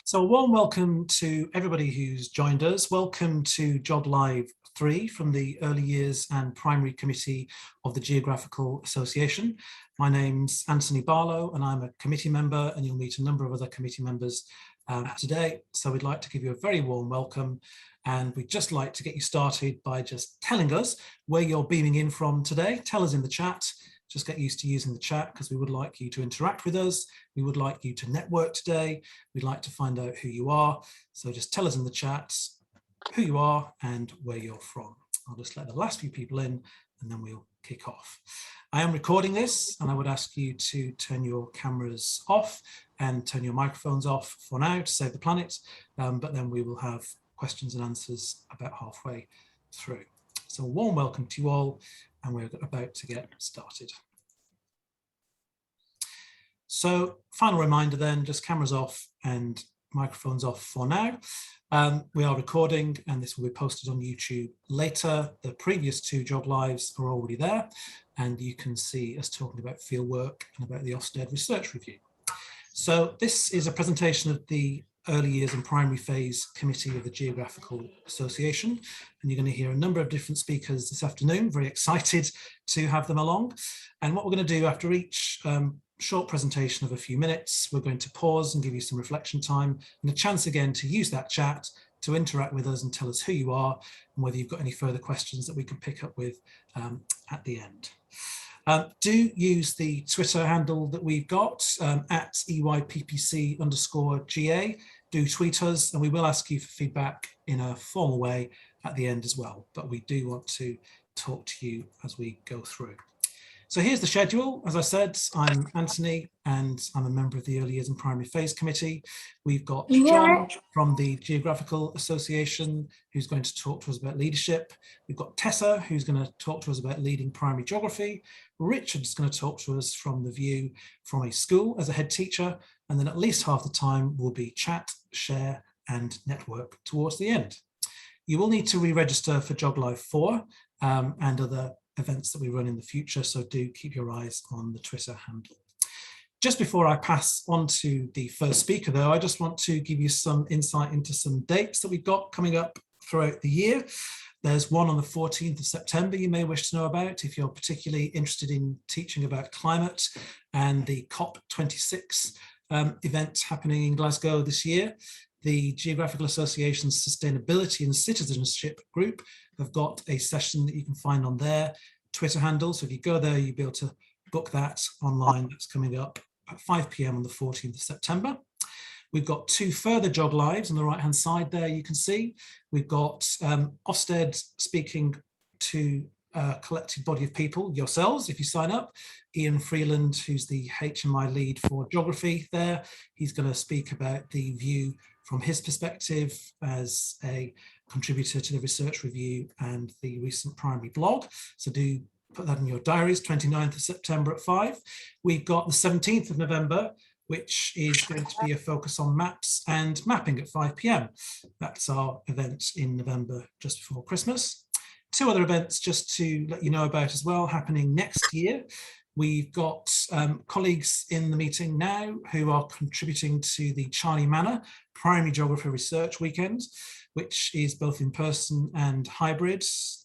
So a warm welcome to everybody who's joined us. Welcome to GeogLive 3 from the Early Years and Primary Committee of the Geographical Association. My name's Anthony Barlow and I'm a committee member, and you'll meet a number of other committee members today. So we'd like to give you a very warm welcome, and we'd just like to get you started by just telling us where you're beaming in from today. Tell us in the chat. Just get used to using the chat because we would like you to interact with us. We would like you to network today. We'd like to find out who you are. So just tell us in the chat who you are and where you're from. I'll just let the last few people in and then we'll kick off. I am recording this and I would ask you to turn your cameras off and turn your microphones off for now to save the planet. But then we will have questions and answers about halfway through. So a warm welcome to you all, and we're about to get started. So final reminder then, just cameras off and microphones off for now. We are recording and this will be posted on YouTube later. The previous two GeogLives are already there, and you can see us talking about fieldwork and about the Ofsted Research Review. So this is a presentation of the Early Years and Primary Phase Committee of the Geographical Association, and you're going to hear a number of different speakers this afternoon. Very excited to have them along. And what we're going to do after each short presentation of a few minutes, we're going to pause and give you some reflection time and a chance again to use that chat to interact with us and tell us who you are and whether you've got any further questions that we can pick up with at the end. Do use the Twitter handle that we've got at EYPPC_GA. Do tweet us, and we will ask you for feedback in a formal way at the end as well. But we do want to talk to you as we go through. So here's the schedule. As I said, I'm Anthony and I'm a member of the Early Years and Primary Phase Committee. We've got John from the Geographical Association who's going to talk to us about leadership. We've got Tessa who's going to talk to us about leading primary geography. Richard's going to talk to us from the view from a school as a head teacher. And then at least half the time will be chat, share and network towards the end. You will need to re-register for GeogLive 4 and other events that we run in the future, so do keep your eyes on the Twitter handle. Just before I pass on to the first speaker though, I just want to give you some insight into some dates that we've got coming up throughout the year. There's one on the 14th of September you may wish to know about if you're particularly interested in teaching about climate and the COP26 event happening in Glasgow this year. The Geographical Association's Sustainability and Citizenship group have got a session that you can find on their Twitter handle. So if you go there, you'll be able to book that online. That's coming up at 5 p.m. on the 14th of September. We've got two further GeogLives on the right-hand side there, you can see. We've got Ofsted speaking to a collective body of people, yourselves, if you sign up. Ian Freeland, who's the HMI lead for geography there, he's going to speak about the view from his perspective as a contributor to the research review and the recent primary blog. So do put that in your diaries, 29th of September at 5. We've got the 17th of November, which is going to be a focus on maps and mapping at 5 p.m. That's our event in November just before Christmas. Two other events just to let you know about as well happening next year. We've got colleagues in the meeting now who are contributing to the Charney Manor Primary Geography Research Weekend, which is both in person and hybrid.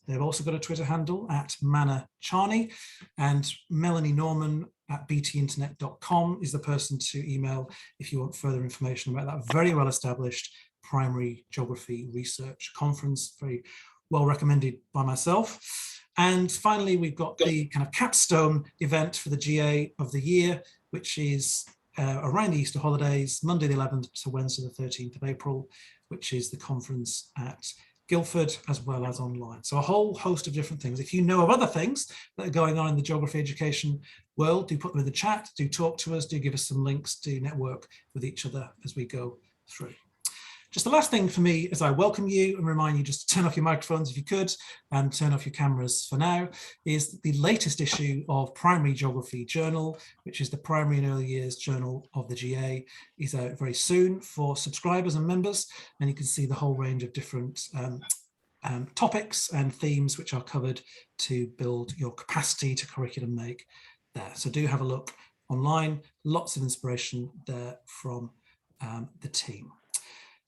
They've also got a Twitter handle at Manor Charney, and Melanie Norman at btinternet.com is the person to email if you want further information about that very well established primary geography research conference, very well recommended by myself. And finally, we've got the kind of capstone event for the GA of the year, which is around the Easter holidays, Monday the 11th to Wednesday the 13th of April, which is the conference at Guildford as well as online. So a whole host of different things. If you know of other things that are going on in the geography education world, do put them in the chat, do talk to us, do give us some links, do network with each other as we go through. Just the last thing for me as I welcome you and remind you just to turn off your microphones if you could and turn off your cameras for now, is the latest issue of Primary Geography Journal, which is the Primary and Early Years Journal of the GA, is out very soon for subscribers and members, and you can see the whole range of different topics and themes which are covered to build your capacity to curriculum make there. So do have a look online, lots of inspiration there from the team.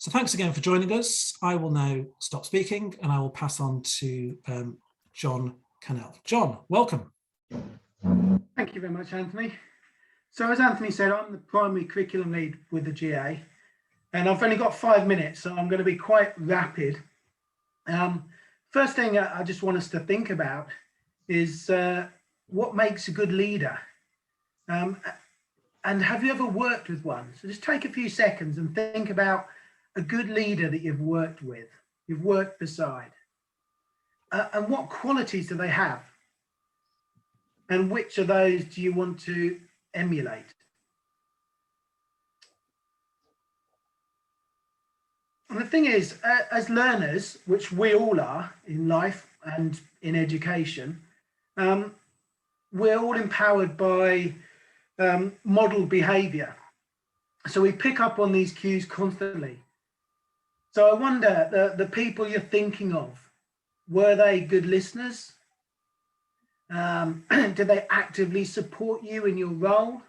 So thanks again for joining us. I will now stop speaking and I will pass on to John Cannell. John, welcome. Thank you very much, Anthony. So as Anthony said, I'm the primary curriculum lead with the GA, and I've only got 5 minutes, so I'm going to be quite rapid. First thing I just want us to think about is what makes a good leader? And have you ever worked with one? So just take a few seconds and think about a good leader that you've worked with, you've worked beside. And what qualities do they have? And which of those do you want to emulate? And the thing is, as learners, which we all are in life and in education, we're all empowered by model behavior. So we pick up on these cues constantly. So I wonder, the people you're thinking of, were they good listeners? Did they actively support you in your role?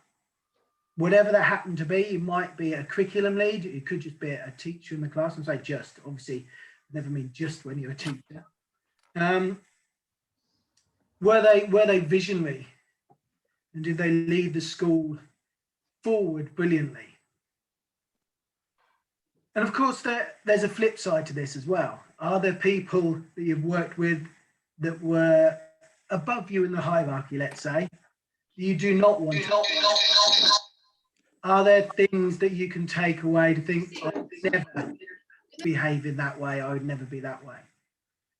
Whatever that happened to be, you might be a curriculum lead, you could just be a teacher in the class, and say just, obviously, never mean just when you're a teacher. Were they visionary? And did they lead the school forward brilliantly? And of course, there's a flip side to this as well. Are there people that you've worked with that were above you in the hierarchy, let's say, you do not want to? Are there things that you can take away to think, I would never behave in that way, I would never be that way?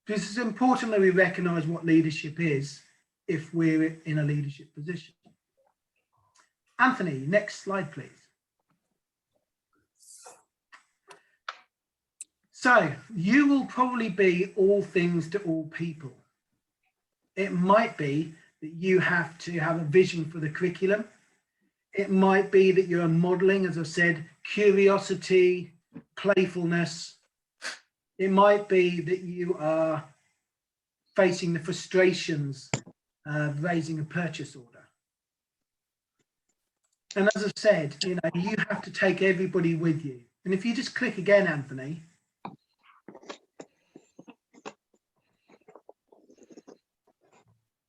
Because it's important that we recognise what leadership is if we're in a leadership position. Anthony, next slide, please. So you will probably be all things to all people. It might be that you have to have a vision for the curriculum. It might be that you're modeling, as I've said, curiosity, playfulness. It might be that you are facing the frustrations of raising a purchase order. And as I've said, you know, you have to take everybody with you. And if you just click again, Anthony.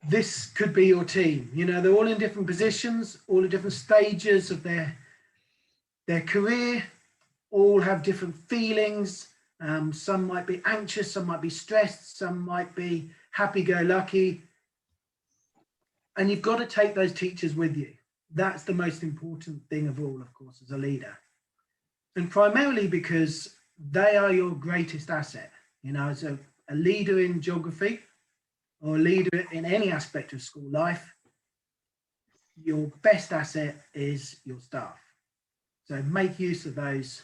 This could be your team. You know, they're all in different positions, all at different stages of their career, all have different feelings. Some might be anxious, some might be stressed, some might be happy-go-lucky. And you've got to take those teachers with you. That's the most important thing of all, of course, as a leader. And primarily because they are your greatest asset. You know, as a leader in geography, or a leader in any aspect of school life, your best asset is your staff. So make use of those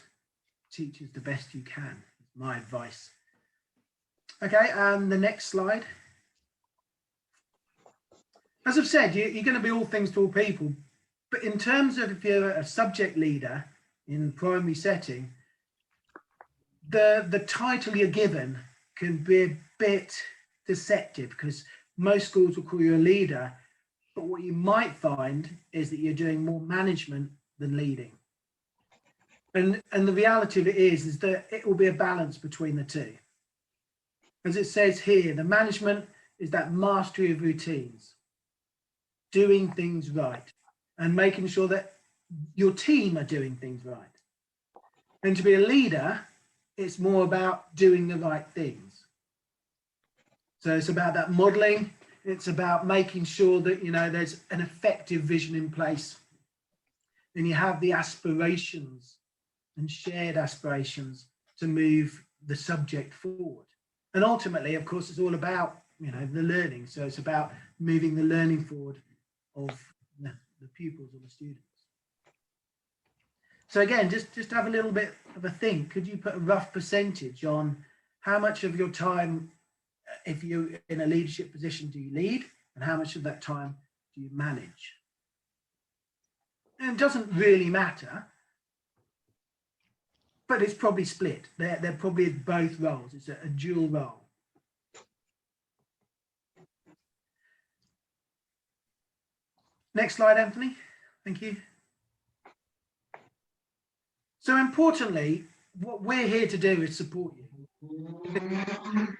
teachers the best you can, is my advice. Okay, and the next slide. As I've said, you're going to be all things to all people, but in terms of if you're a subject leader in primary setting, the title you're given can be a bit deceptive, because most schools will call you a leader, but what you might find is that you're doing more management than leading. And the reality of it is that it will be a balance between the two. As it says here, the management is that mastery of routines, doing things right, and making sure that your team are doing things right. And to be a leader, it's more about doing the right things. So it's about that modeling. It's about making sure that, you know, there's an effective vision in place. And you have the aspirations and shared aspirations to move the subject forward. And ultimately, of course, it's all about, you know, the learning. So it's about moving the learning forward of the pupils or the students. So again, just have a little bit of a think. Could you put a rough percentage on how much of your time, if you're in a leadership position, do you lead, and how much of that time do you manage? And it doesn't really matter, but it's probably split. They're probably both roles. It's a dual role. Next slide, Anthony. Thank you. So importantly, what we're here to do is support you.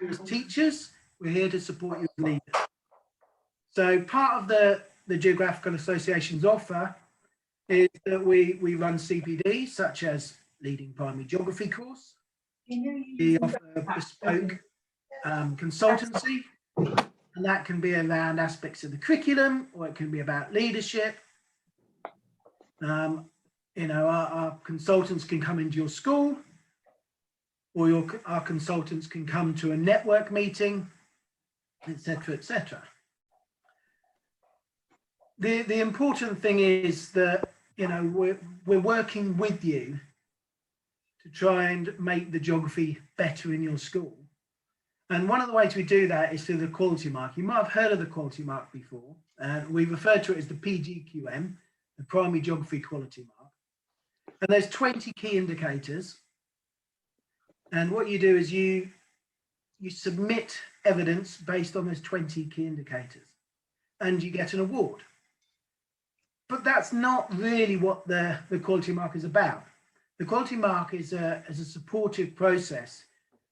As teachers, we're here to support you as leaders. So part of the Geographical Association's offer is that we run CPDs, such as leading primary geography course. We offer bespoke consultancy, and that can be around aspects of the curriculum, or it can be about leadership. You know, our consultants can come into your school, or our consultants can come to a network meeting, etc., etc. The important thing is that, you know, we're working with you to try and make the geography better in your school. And one of the ways we do that is through the quality mark. You might have heard of the quality mark before. We refer to it as the PGQM, the Primary Geography Quality Mark. And there's 20 key indicators. And what you do is you submit evidence based on those 20 key indicators, and you get an award. But that's not really what the quality mark is about. The quality mark is a supportive process.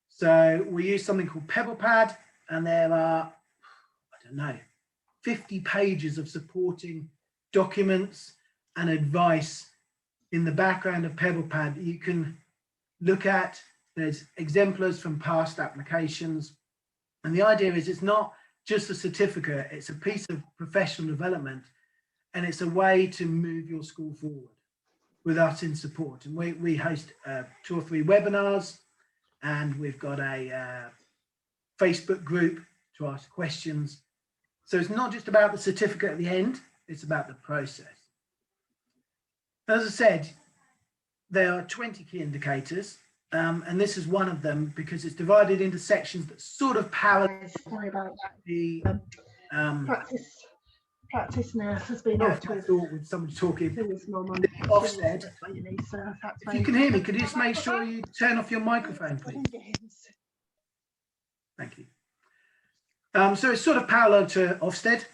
So we use something called PebblePad, and there are, I don't know, 50 pages of supporting documents and advice in the background of PebblePad that you can look at. There's exemplars from past applications. And the idea is it's not just a certificate, it's a piece of professional development, and it's a way to move your school forward with us in support. And we host 2 or 3 webinars, and we've got a Facebook group to ask questions. So it's not just about the certificate at the end, it's about the process. As I said, there are 20 key indicators, and this is one of them because it's divided into sections that sort of parallel. Sorry about that. The practice now has been I off thought with somebody talking. Offset. If you can hear me, could you just make sure you turn off your microphone, please? Thank you. So it's sort of parallel to Ofsted,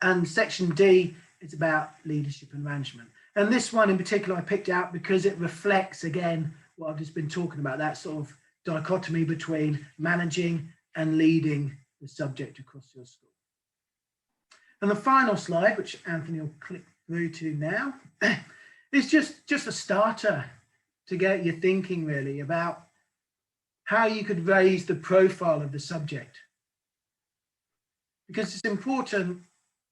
and section D is about leadership and management. And this one in particular I picked out because it reflects again what I've just been talking about, that sort of dichotomy between managing and leading the subject across your school. And the final slide, which Anthony will click through to now, is just a starter to get you thinking really about how you could raise the profile of the subject. Because it's important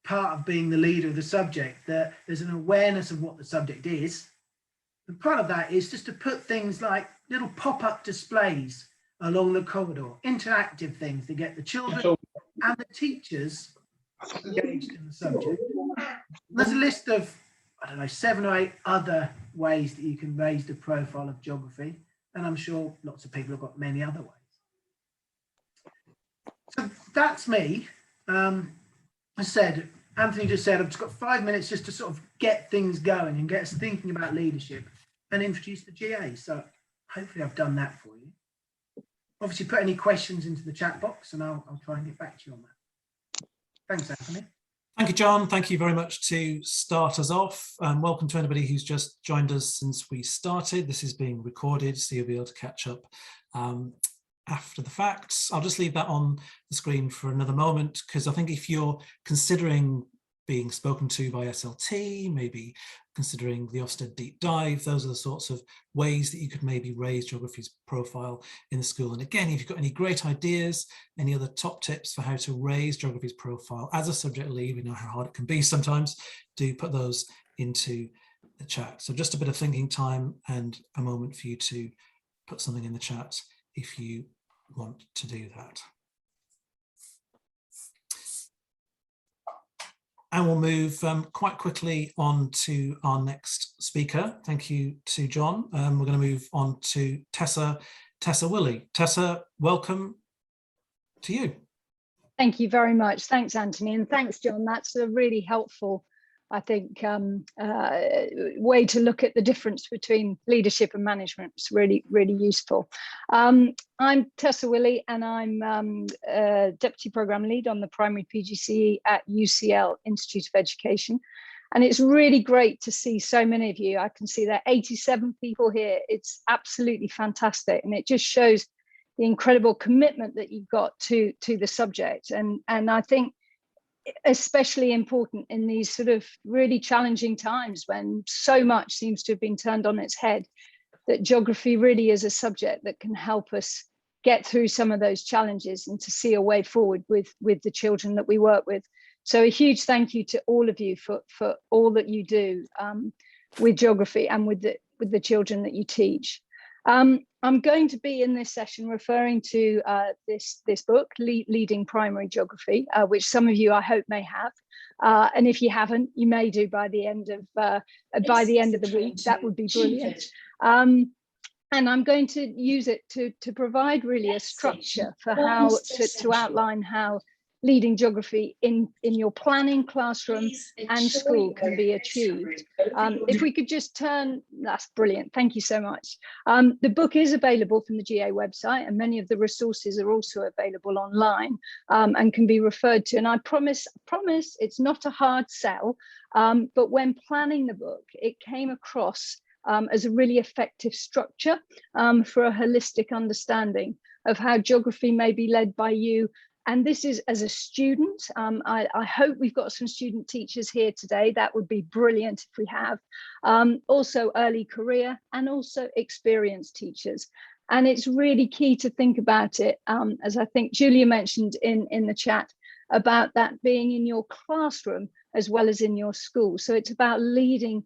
part of being the leader of the subject that there's an awareness of what the subject is. And part of that is just to put things like little pop-up displays along the corridor, interactive things to get the children and the teachers engaged in the subject. There's a list of, I don't know, 7 or 8 other ways that you can raise the profile of geography. And I'm sure lots of people have got many other ways. So that's me. I said, Anthony just said, I've just got 5 minutes just to sort of get things going and get us thinking about leadership and introduce the GA. So hopefully I've done that for you. Obviously put any questions into the chat box and I'll try and get back to you on that. Thanks, Anthony. Thank you, John. Thank you very much to start us off. Welcome to anybody who's just joined us since we started. This is being recorded, so you'll be able to catch up after the facts. I'll just leave that on the screen for another moment, because I think if you're considering being spoken to by SLT, maybe considering the Ofsted deep dive, those are the sorts of ways that you could maybe raise geography's profile in the school. And again, if you've got any great ideas, any other top tips for how to raise geography's profile as a subject lead, we know how hard it can be sometimes, do put those into the chat. So just a bit of thinking time and a moment for you to put something in the chat if you want to do that. And we'll move quite quickly on to our next speaker. Thank you to John. We're going to move on to Tessa Willie. Tessa, welcome to you. Thank you very much. Thanks, Anthony, and thanks, John. That's a really helpful, I think, way to look at the difference between leadership and management. It's really, really useful. I'm Tessa Willie, and I'm Deputy Programme Lead on the Primary PGCE at UCL Institute of Education. And it's really great to see so many of you. I can see there are 87 people here. It's absolutely fantastic. And it just shows the incredible commitment that you've got to the subject. And I think especially important in these sort of really challenging times when so much seems to have been turned on its head, that geography really is a subject that can help us get through some of those challenges and to see a way forward with the children that we work with. So a huge thank you to all of you for all that you do with geography and with the children that you teach. I'm going to be in this session referring to this book, Leading Primary Geography, which some of you I hope may have, and if you haven't, you may do by the end of the week. That would be brilliant. And I'm going to use it to provide really a structure for how to outline how leading geography in your planning, classroom and school can be achieved. If we could just turn, that's brilliant, thank you so much. The book is available from the GA website, and many of the resources are also available online and can be referred to. And I promise it's not a hard sell, but when planning the book, it came across as a really effective structure for a holistic understanding of how geography may be led by you. And this is as a student. I hope we've got some student teachers here today. That would be brilliant if we have. Also early career and also experienced teachers. And it's really key to think about it, as I think Julia mentioned in the chat, about that being in your classroom as well as in your school. So it's about leading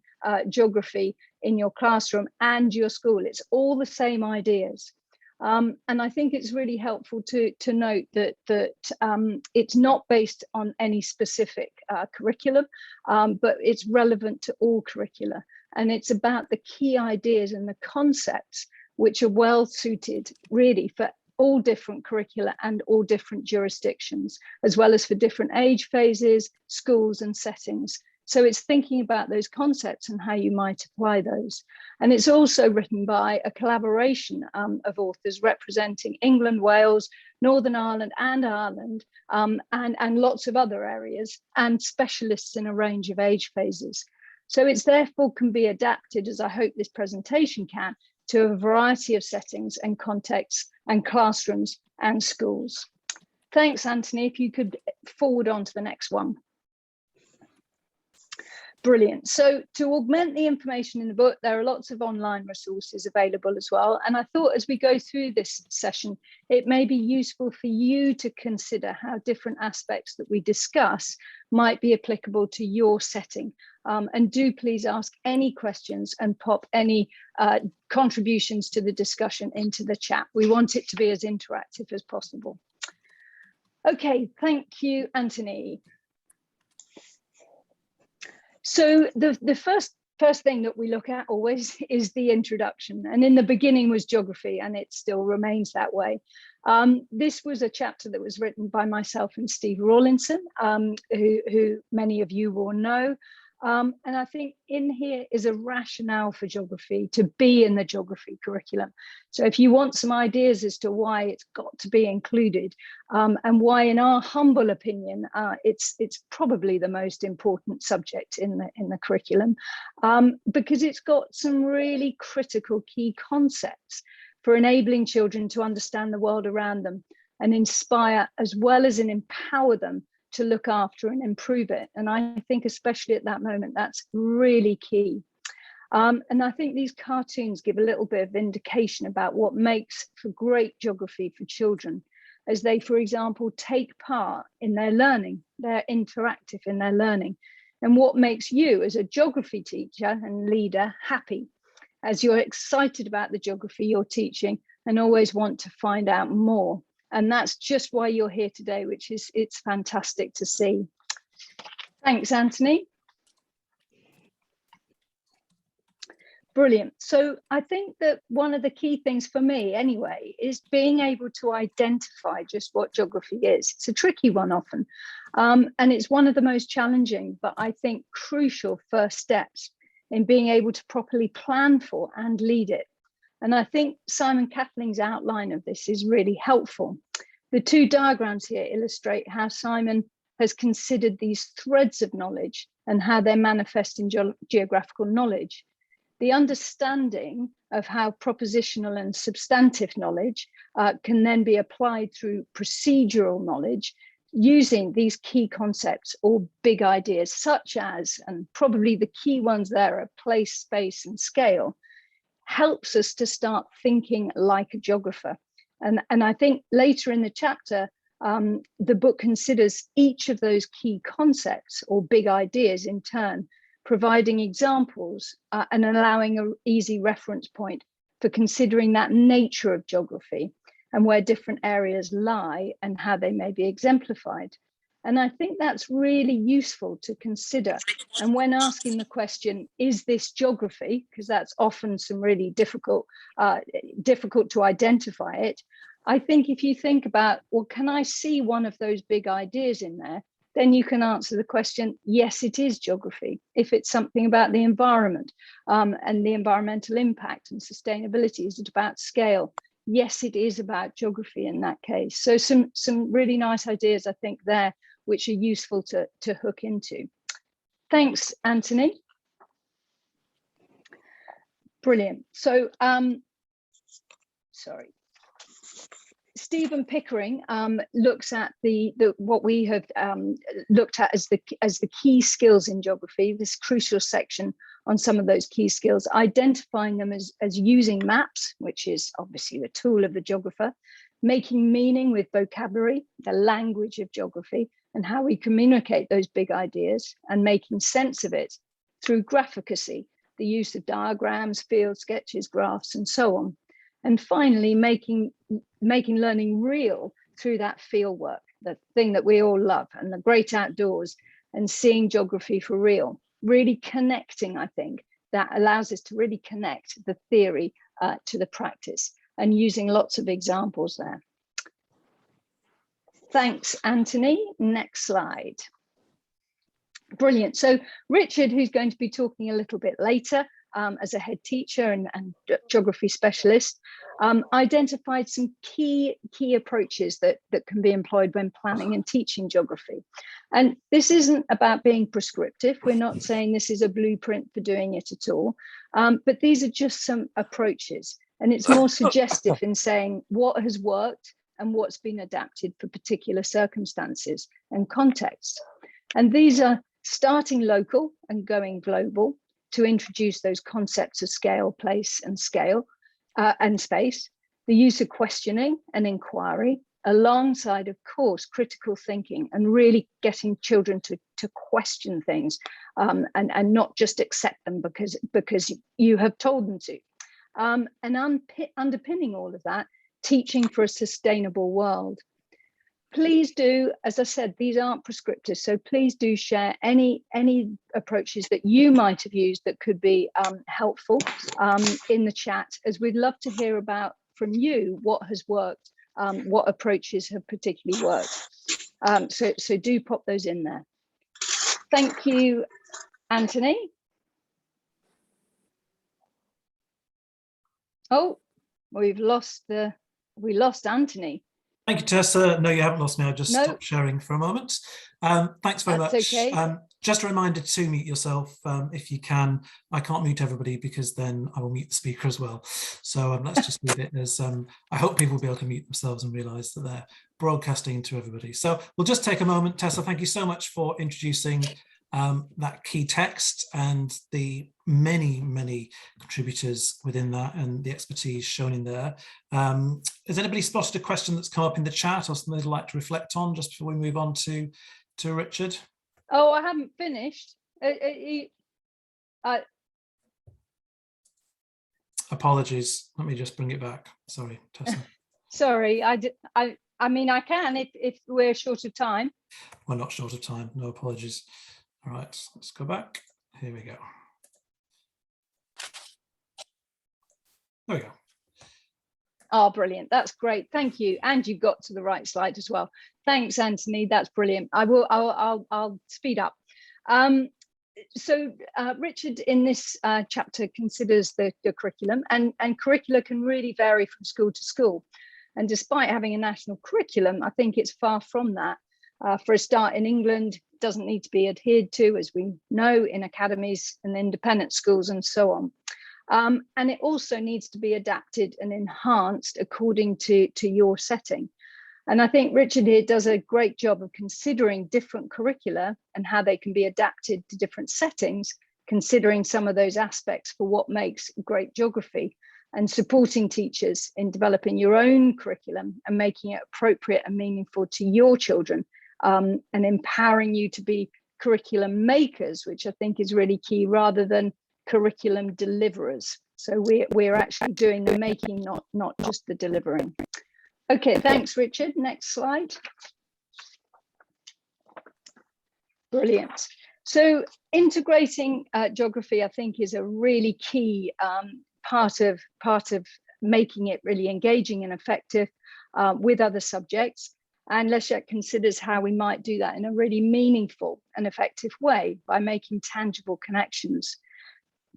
geography in your classroom and your school. It's all the same ideas. And I think it's really helpful to note that it's not based on any specific curriculum, but it's relevant to all curricula. And it's about the key ideas and the concepts which are well suited really for all different curricula and all different jurisdictions, as well as for different age phases, schools and settings. So it's thinking about those concepts and how you might apply those. And it's also written by a collaboration of authors representing England, Wales, Northern Ireland and Ireland, and lots of other areas, and specialists in a range of age phases. So it's therefore can be adapted, as I hope this presentation can, to a variety of settings and contexts and classrooms and schools. Thanks, Anthony. If you could forward on to the next one. Brilliant. So to augment the information in the book, there are lots of online resources available as well. And I thought as we go through this session, it may be useful for you to consider how different aspects that we discuss might be applicable to your setting. And do please ask any questions and pop any contributions to the discussion into the chat. We want it to be as interactive as possible. Okay, thank you, Anthony. So the first thing that we look at always is the introduction, and in the beginning was geography, and it still remains that way. This was a chapter that was written by myself and Steve Rawlinson, who many of you will know. And I think in here is a rationale for geography to be in the geography curriculum. So if you want some ideas as to why it's got to be included, and why, in our humble opinion, it's probably the most important subject in the curriculum, because it's got some really critical key concepts for enabling children to understand the world around them and inspire as well as empower them to look after and improve it. And I think especially at that moment, that's really key. And I think these cartoons give a little bit of indication about what makes for great geography for children, as they, for example, take part in their learning, they're interactive in their learning, and what makes you as a geography teacher and leader happy, as you're excited about the geography you're teaching and always want to find out more. And that's just why you're here today, which is, it's fantastic to see. Thanks, Anthony. Brilliant. So I think that one of the key things for me anyway, is being able to identify just what geography is. It's a tricky one often, and it's one of the most challenging, but I think crucial first steps in being able to properly plan for and lead it. And I think Simon Cathling's outline of this is really helpful. The two diagrams here illustrate how Simon has considered these threads of knowledge and how they manifest in geographical knowledge. The understanding of how propositional and substantive knowledge can then be applied through procedural knowledge using these key concepts or big ideas, such as, and probably the key ones there are place, space, and scale, helps us to start thinking like a geographer. And I think later in the chapter, the book considers each of those key concepts or big ideas in turn, providing examples and allowing an easy reference point for considering that nature of geography and where different areas lie and how they may be exemplified. And I think that's really useful to consider. And when asking the question, is this geography? Because that's often some really difficult to identify it. I think if you think about, well, can I see one of those big ideas in there? Then you can answer the question, yes, it is geography. If it's something about the environment and the environmental impact and sustainability, is it about scale? Yes, it is about geography in that case. So some really nice ideas, I think, there, which are useful to hook into. Thanks, Anthony. Brilliant. So, sorry. Stephen Pickering looks at what we have looked at as the key skills in geography, this crucial section on some of those key skills, identifying them as using maps, which is obviously the tool of the geographer, making meaning with vocabulary, the language of geography, and how we communicate those big ideas, and making sense of it through graphicacy, the use of diagrams, field sketches, graphs, and so on. And finally, making learning real through that field work, the thing that we all love, and the great outdoors, and seeing geography for real, really connecting, I think, that allows us to really connect the theory to the practice, and using lots of examples there. Thanks, Anthony. Next slide. Brilliant. So Richard, who's going to be talking a little bit later, as a head teacher and geography specialist, identified some key approaches that can be employed when planning and teaching geography. And this isn't about being prescriptive. We're not saying this is a blueprint for doing it at all, but these are just some approaches. And it's more suggestive in saying what has worked and what's been adapted for particular circumstances and contexts. And these are starting local and going global, to introduce those concepts of scale, place, and scale and space, the use of questioning and inquiry, alongside, of course, critical thinking and really getting children to question things and not just accept them because you have told them to. And underpinning all of that, teaching for a sustainable world. Please do, as I said, these aren't prescriptive, so please do share any approaches that you might have used that could be helpful in the chat, as we'd love to hear about from you what has worked, what approaches have particularly worked. So do pop those in there. Thank you, Anthony. Oh, we lost Anthony. Thank you, Tessa. No, you haven't lost me. I just stopped sharing for a moment. Thanks very much. Okay. Just a reminder to mute yourself if you can. I can't mute everybody because then I will mute the speaker as well. So let's just leave it as I hope people will be able to mute themselves and realise that they're broadcasting to everybody. So we'll just take a moment. Tessa, thank you so much for introducing that key text and the many contributors within that and the expertise shown in there. Has anybody spotted a question that's come up in the chat or something they'd like to reflect on just before we move on to Richard? Oh, I haven't finished. Apologies. Let me just bring it back. Sorry, Tessa. Sorry, I mean, I can if we're short of time. We're not short of time. No apologies. All right, let's go back. Here we go. There we go. Oh, brilliant. That's great. Thank you. And you got to the right slide as well. Thanks, Anthony. That's brilliant. I'll speed up. So Richard in this chapter considers the curriculum, and curricula can really vary from school to school. And despite having a national curriculum, I think it's far from that. For a start, in England, it doesn't need to be adhered to, as we know, in academies and independent schools and so on. And it also needs to be adapted and enhanced according to your setting. And I think Richard here does a great job of considering different curricula and how they can be adapted to different settings, considering some of those aspects for what makes great geography, and supporting teachers in developing your own curriculum and making it appropriate and meaningful to your children, and empowering you to be curriculum makers, which I think is really key, rather than curriculum deliverers. So we're actually doing the making, not just the delivering. Okay, thanks, Richard. Next slide. Brilliant. So integrating geography, I think, is a really key part of making it really engaging and effective with other subjects. And Leszek considers how we might do that in a really meaningful and effective way by making tangible connections,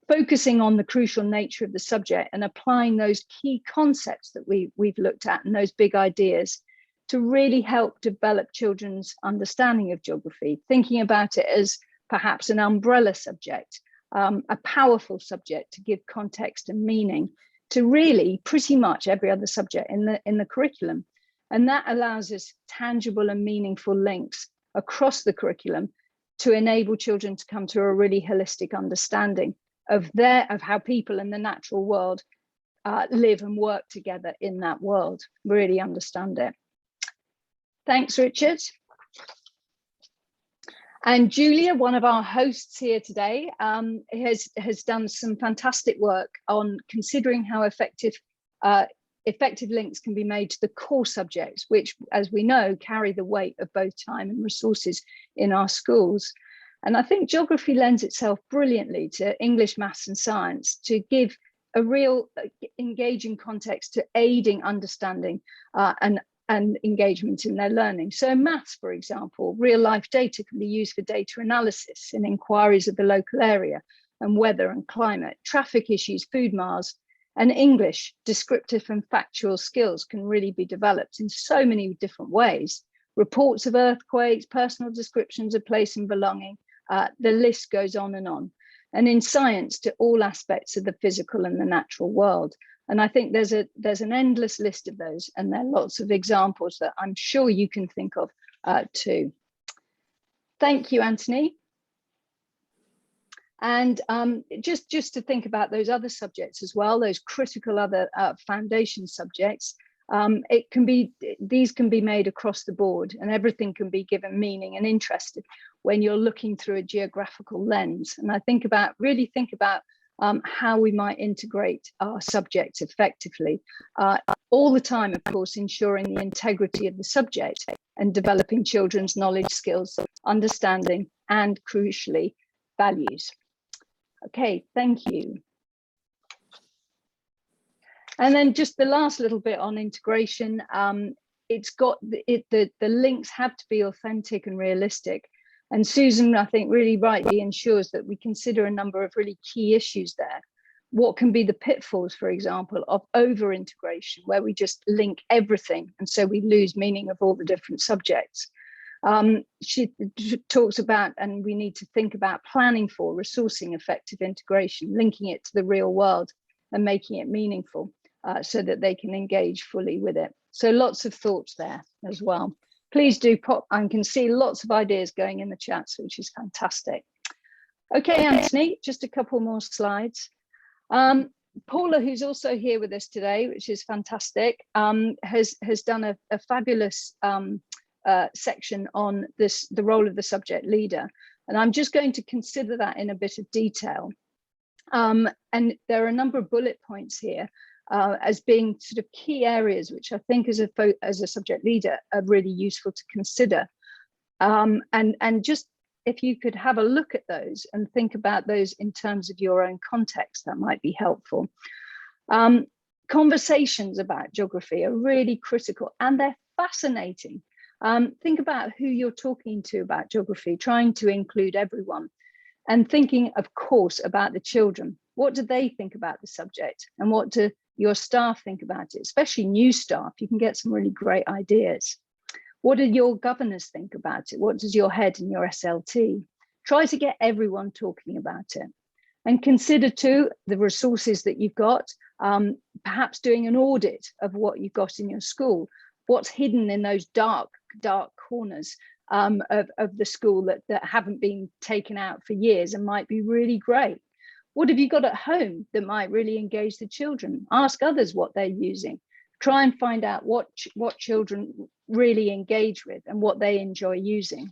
focusing on the crucial nature of the subject and applying those key concepts that we've looked at and those big ideas to really help develop children's understanding of geography, thinking about it as perhaps an umbrella subject, a powerful subject to give context and meaning to really pretty much every other subject in the curriculum. And that allows us tangible and meaningful links across the curriculum to enable children to come to a really holistic understanding of how people in the natural world live and work together in that world, really understand it. Thanks, Richard. And Julia, one of our hosts here today, has done some fantastic work on considering how effective links can be made to the core subjects, which, as we know, carry the weight of both time and resources in our schools. And I think geography lends itself brilliantly to English, maths and science to give a real engaging context to aiding understanding and engagement in their learning. So in maths, for example, real life data can be used for data analysis in inquiries of the local area and weather and climate, traffic issues, food miles, and English, descriptive and factual skills can really be developed in so many different ways. Reports of earthquakes, personal descriptions of place and belonging, the list goes on. And in science, to all aspects of the physical and the natural world. And I think there's an endless list of those, and there are lots of examples that I'm sure you can think of too. Thank you, Anthony. And just to think about those other subjects as well, those critical other foundation subjects, these can be made across the board, and everything can be given meaning and interest when you're looking through a geographical lens. And I really think about how we might integrate our subjects effectively, all the time, of course, ensuring the integrity of the subject and developing children's knowledge, skills, understanding, and crucially, values. Okay, thank you. And then just the last little bit on integration, the links have to be authentic and realistic. And Susan, I think, really rightly ensures that we consider a number of really key issues there. What can be the pitfalls, for example, of over-integration, where we just link everything and so we lose meaning of all the different subjects. She talks about, and we need to think about planning for, resourcing effective integration, linking it to the real world and making it meaningful so that they can engage fully with it. So lots of thoughts there as well. Please do pop. I can see lots of ideas going in the chat, which is fantastic. Okay, Anthony, just a couple more slides. Paula, who's also here with us today, which is fantastic, has done a fabulous section on the role of the subject leader. And I'm just going to consider that in a bit of detail. And there are a number of bullet points here as being sort of key areas, which I think as a subject leader are really useful to consider. And just if you could have a look at those and think about those in terms of your own context, that might be helpful. Conversations about geography are really critical and they're fascinating. Think about who you're talking to about geography, trying to include everyone, and thinking, of course, about the children. What do they think about the subject, and what do your staff think about it, especially new staff? You can get some really great ideas. What do your governors think about it? What does your head and your SLT? Try to get everyone talking about it. And consider too the resources that you've got, perhaps doing an audit of what you've got in your school, what's hidden in those dark corners of the school that haven't been taken out for years and might be really great. What have you got at home that might really engage the children? Ask others what they're using. Try and find out what children really engage with and what they enjoy using.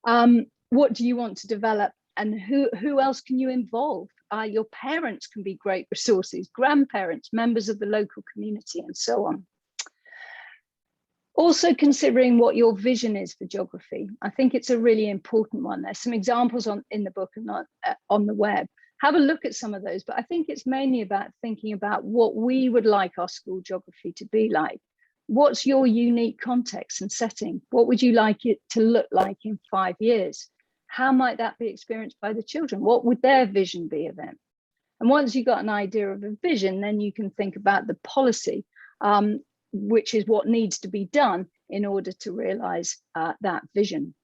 What do you want to develop, and who else can you involve? Your parents can be great resources, grandparents, members of the local community, and so on. Also considering what your vision is for geography. I think it's a really important one. There's some examples in the book and not on the web. Have a look at some of those, but I think it's mainly about thinking about what we would like our school geography to be like. What's your unique context and setting? What would you like it to look like in 5 years? How might that be experienced by the children? What would their vision be of it? And once you've got an idea of a vision, then you can think about the policy, which is what needs to be done in order to realize that vision.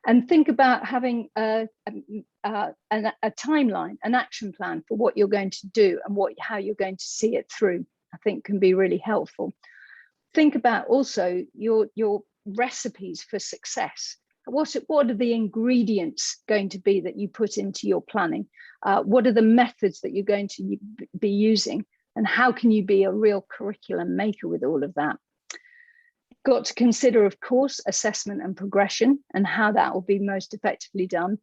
And think about having a timeline, an action plan for what you're going to do and how you're going to see it through, I think can be really helpful. Think about also your recipes for success. What are the ingredients going to be that you put into your planning? What are the methods that you're going to be using? And how can you be a real curriculum maker with all of that? Got to consider, of course, assessment and progression and how that will be most effectively done,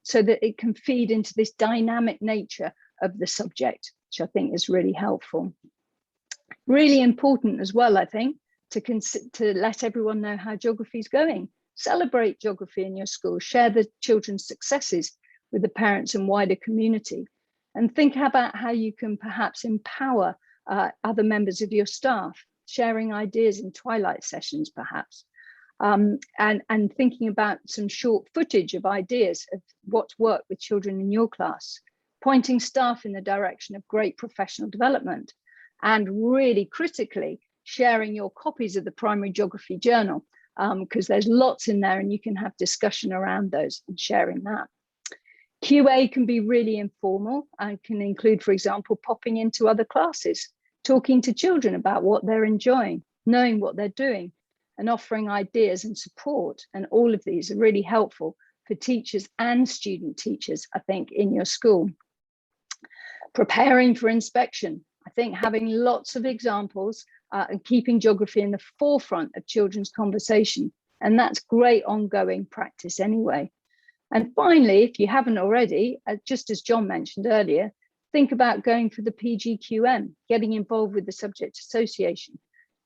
so that it can feed into this dynamic nature of the subject, which I think is really helpful. Really important as well, I think, to let everyone know how geography is going. Celebrate geography in your school, share the children's successes with the parents and wider community, and think about how you can perhaps empower other members of your staff, sharing ideas in twilight sessions perhaps, and thinking about some short footage of ideas of what's worked with children in your class, pointing staff in the direction of great professional development, and really critically sharing your copies of the Primary Geography Journal, because there's lots in there and you can have discussion around those and sharing that. QA can be really informal and can include, for example, popping into other classes, talking to children about what they're enjoying, knowing what they're doing, and offering ideas and support. And all of these are really helpful for teachers and student teachers, I think, in your school. Preparing for inspection. I think having lots of examples and keeping geography in the forefront of children's conversation. And that's great ongoing practice anyway. And finally, if you haven't already, just as John mentioned earlier, think about going for the PGQM, getting involved with the Subject Association,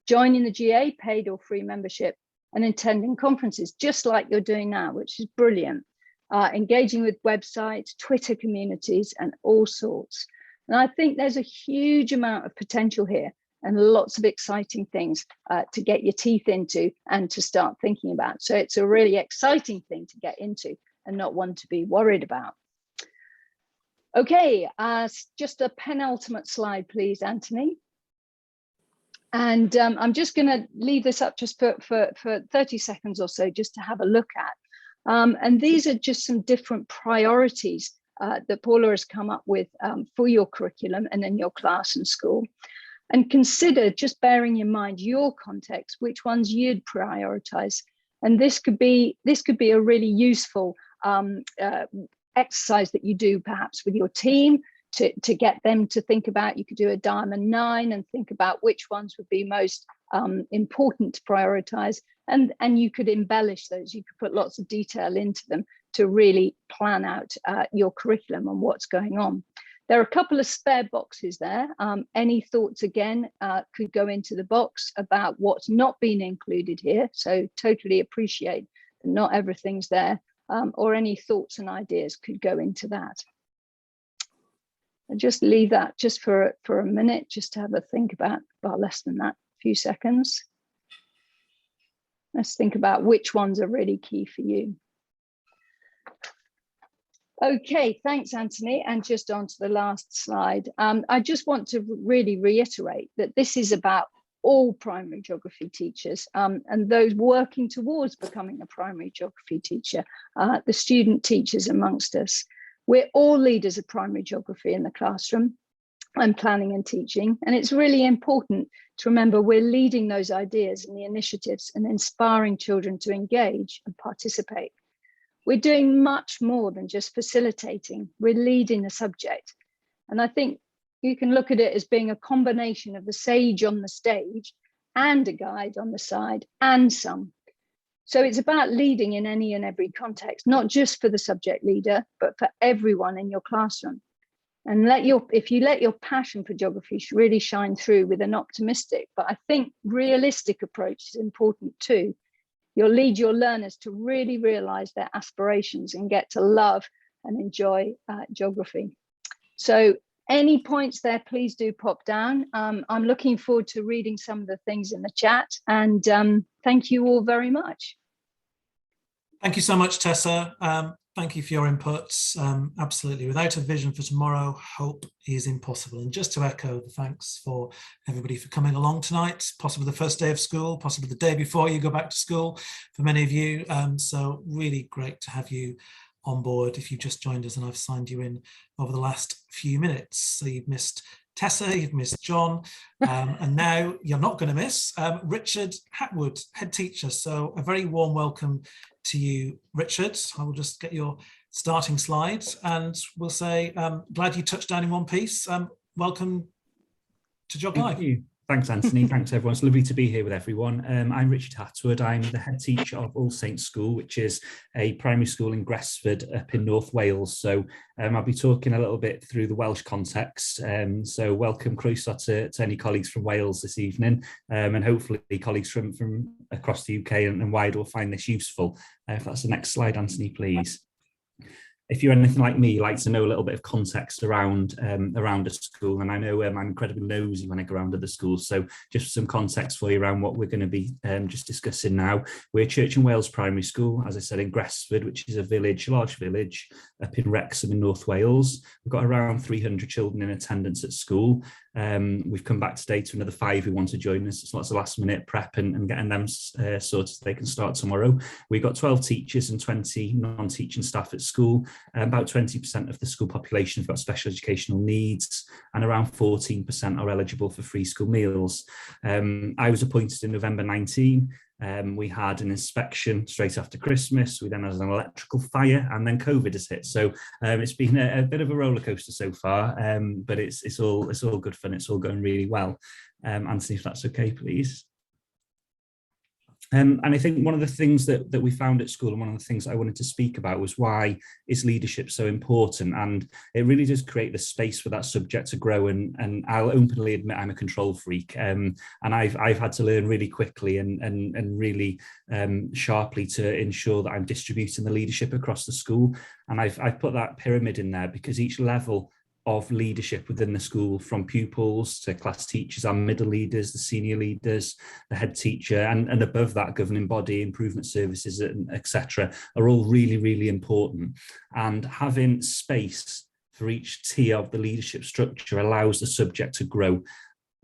joining the GA paid or free membership, and attending conferences just like you're doing now, which is brilliant. Engaging with websites, Twitter communities, and all sorts. And I think there's a huge amount of potential here and lots of exciting things to get your teeth into and to start thinking about. So it's a really exciting thing to get into and not one to be worried about. Okay, just a penultimate slide, please, Anthony. And I'm just going to leave this up just for 30 seconds or so, just to have a look at. And these are just some different priorities that Paula has come up with for your curriculum and in your class and school. And consider, just bearing in mind your context, which ones you'd prioritize. And this could be a really useful exercise that you do perhaps with your team to get them to think about. You could do a Diamond 9 and think about which ones would be most important to prioritize, and you could embellish those. You could put lots of detail into them to really plan out your curriculum and what's going on. There are a couple of spare boxes there. Any thoughts again could go into the box about what's not been included here. So totally appreciate that not everything's there, or any thoughts and ideas could go into that. I'll just leave that just for a minute, just to have a think about less than that, a few seconds. Let's think about which ones are really key for you. Okay, thanks, Anthony. And just on to the last slide. I just want to really reiterate that this is about all primary geography teachers, and those working towards becoming a primary geography teacher, the student teachers amongst us. We're all leaders of primary geography in the classroom and planning and teaching. And it's really important to remember we're leading those ideas and the initiatives and inspiring children to engage and participate. We're doing much more than just facilitating, we're leading the subject. And I think you can look at it as being a combination of the sage on the stage and a guide on the side and some. So it's about leading in any and every context, not just for the subject leader, but for everyone in your classroom. And if you let your passion for geography really shine through with an optimistic, but I think realistic approach is important too. You'll lead your learners to really realize their aspirations and get to love and enjoy geography. So any points there, please do pop down. I'm looking forward to reading some of the things in the chat, and thank you all very much. Thank you so much, Tessa. Thank you for your inputs. Absolutely. Without a vision for tomorrow, hope is impossible. And just to echo the thanks for everybody for coming along tonight, possibly the first day of school, possibly the day before you go back to school for many of you. So really great to have you on board if you've just joined us and I've signed you in over the last few minutes. So you've missed Tessa, you've missed John, and now you're not going to miss Richard Hatwood, head teacher. So a very warm welcome to you, Richard. I will just get your starting slide and we'll say, glad you touched down in one piece. Welcome to GeogLive. Thank you. Thanks, Anthony. Thanks, everyone. It's lovely to be here with everyone. I'm Richard Hatwood. I'm the head teacher of All Saints School, which is a primary school in Gresford up in North Wales. So I'll be talking a little bit through the Welsh context. So welcome, croeso to any colleagues from Wales this evening, and hopefully colleagues from across the UK and wider will find this useful. If that's the next slide, Anthony, please. If you're anything like me, you like to know a little bit of context around a school, and I know I'm incredibly nosy when I go around other schools. So just some context for you around what we're going to be just discussing now. We're Church and Wales Primary School, as I said, in Gresford, which is a large village up in Wrexham in North Wales. We've got around 300 children in attendance at school. We've come back today to another 5 who want to join us. It's lots of last minute prep and getting them sorted so they can start tomorrow. We've got 12 teachers and 20 non-teaching staff at school. About 20% of the school population have got special educational needs, and around 14% are eligible for free school meals. I was appointed in November 19. We had an inspection straight after Christmas. We then had an electrical fire, and then COVID has hit. So it's been a bit of a roller coaster so far, but it's all good fun. It's all going really well. Anthony, if that's okay, please. And I think one of the things that we found at school, and one of the things I wanted to speak about, was why is leadership so important? And it really does create the space for that subject to grow. And I'll openly admit I'm a control freak, and I've had to learn really quickly and really sharply to ensure that I'm distributing the leadership across the school. And I've put that pyramid in there because each level of leadership within the school, from pupils to class teachers, our middle leaders, the senior leaders, the head teacher, and above that, governing body, improvement services, etc., are all really, really important. And having space for each tier of the leadership structure allows the subject to grow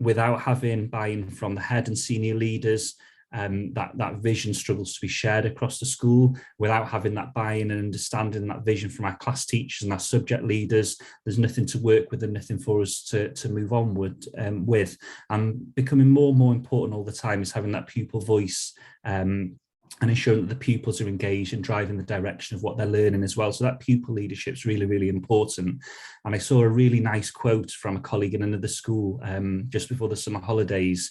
without having buy-in from the head and senior leaders. That vision struggles to be shared across the school. Without having that buy-in and understanding that vision from our class teachers and our subject leaders, there's nothing to work with and nothing for us to move onward with. And becoming more and more important all the time is having that pupil voice and ensuring that the pupils are engaged and driving the direction of what they're learning as well. So that pupil leadership is really, really important. And I saw a really nice quote from a colleague in another school just before the summer holidays,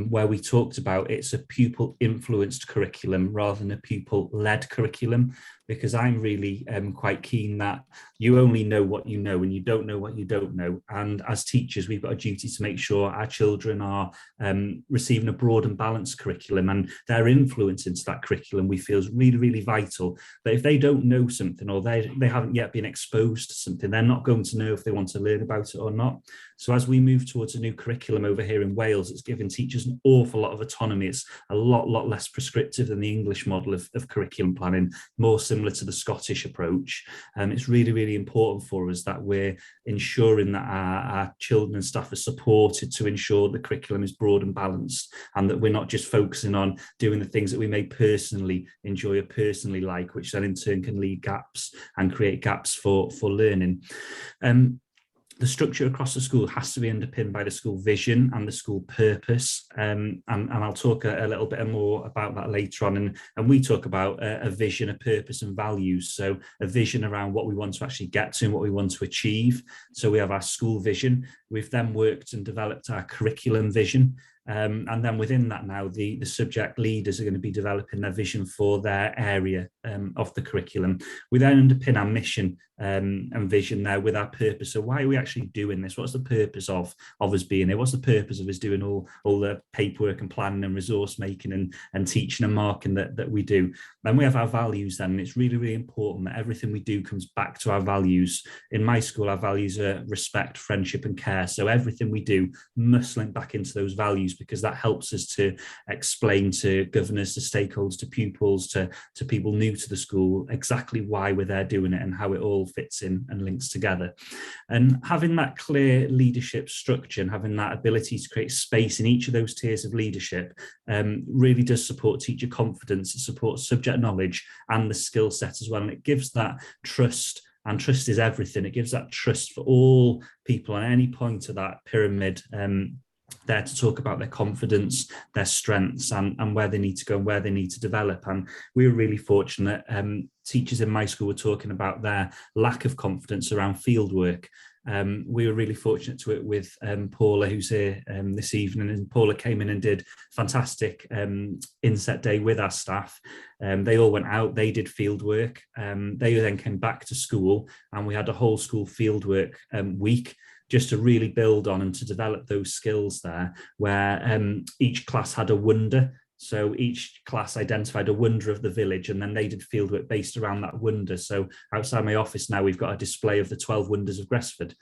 where we talked about it's a pupil influenced curriculum rather than a pupil led curriculum, because I'm really quite keen that you only know what you know and you don't know what you don't know. And as teachers, we've got a duty to make sure our children are receiving a broad and balanced curriculum, and their influence into that curriculum we feel is really, really vital. But if they don't know something, or they haven't yet been exposed to something, they're not going to know if they want to learn about it or not. So as we move towards a new curriculum over here in Wales, it's giving teachers an awful lot of autonomy. It's a lot less prescriptive than the English model of curriculum planning, more similar to the Scottish approach. It's really, really important for us that we're ensuring that our children and staff are supported to ensure the curriculum is broad and balanced, and that we're not just focusing on doing the things that we may personally enjoy or personally like, which then in turn can lead gaps and create gaps for learning. The structure across the school has to be underpinned by the school vision and the school purpose. And I'll talk a little bit more about that later on. And we talk about a vision, a purpose and values. So a vision around what we want to actually get to and what we want to achieve. So we have our school vision. We've then worked and developed our curriculum vision. And then within that now, the subject leaders are going to be developing their vision for their area of the curriculum. We then underpin our mission and vision there with our purpose. So why are we actually doing this? What's the purpose of us being here? What's the purpose of us doing all the paperwork and planning and resource making and teaching and marking that we do? Then we have our values then, and it's really, really important that everything we do comes back to our values. In my school, our values are respect, friendship and care. So everything we do must link back into those values, because that helps us to explain to governors, to stakeholders, to pupils, to people new to the school exactly why we're there doing it and how it all fits in and links together. And having that clear leadership structure and having that ability to create space in each of those tiers of leadership really does support teacher confidence. It supports subject knowledge and the skill set as well. And it gives that trust, and trust is everything. It gives that trust for all people on any point of that pyramid there to talk about their confidence, their strengths, and where they need to go and where they need to develop. And we were really fortunate. Teachers in my school were talking about their lack of confidence around fieldwork. We were really fortunate to it with Paula, who's here this evening, and Paula came in and did fantastic inset day with our staff. They all went out, they did fieldwork. They then came back to school, and we had a whole school fieldwork week, just to really build on and to develop those skills there, where each class had a wonder. So each class identified a wonder of the village, and then they did fieldwork based around that wonder. So outside my office now, we've got a display of the 12 wonders of Gresford.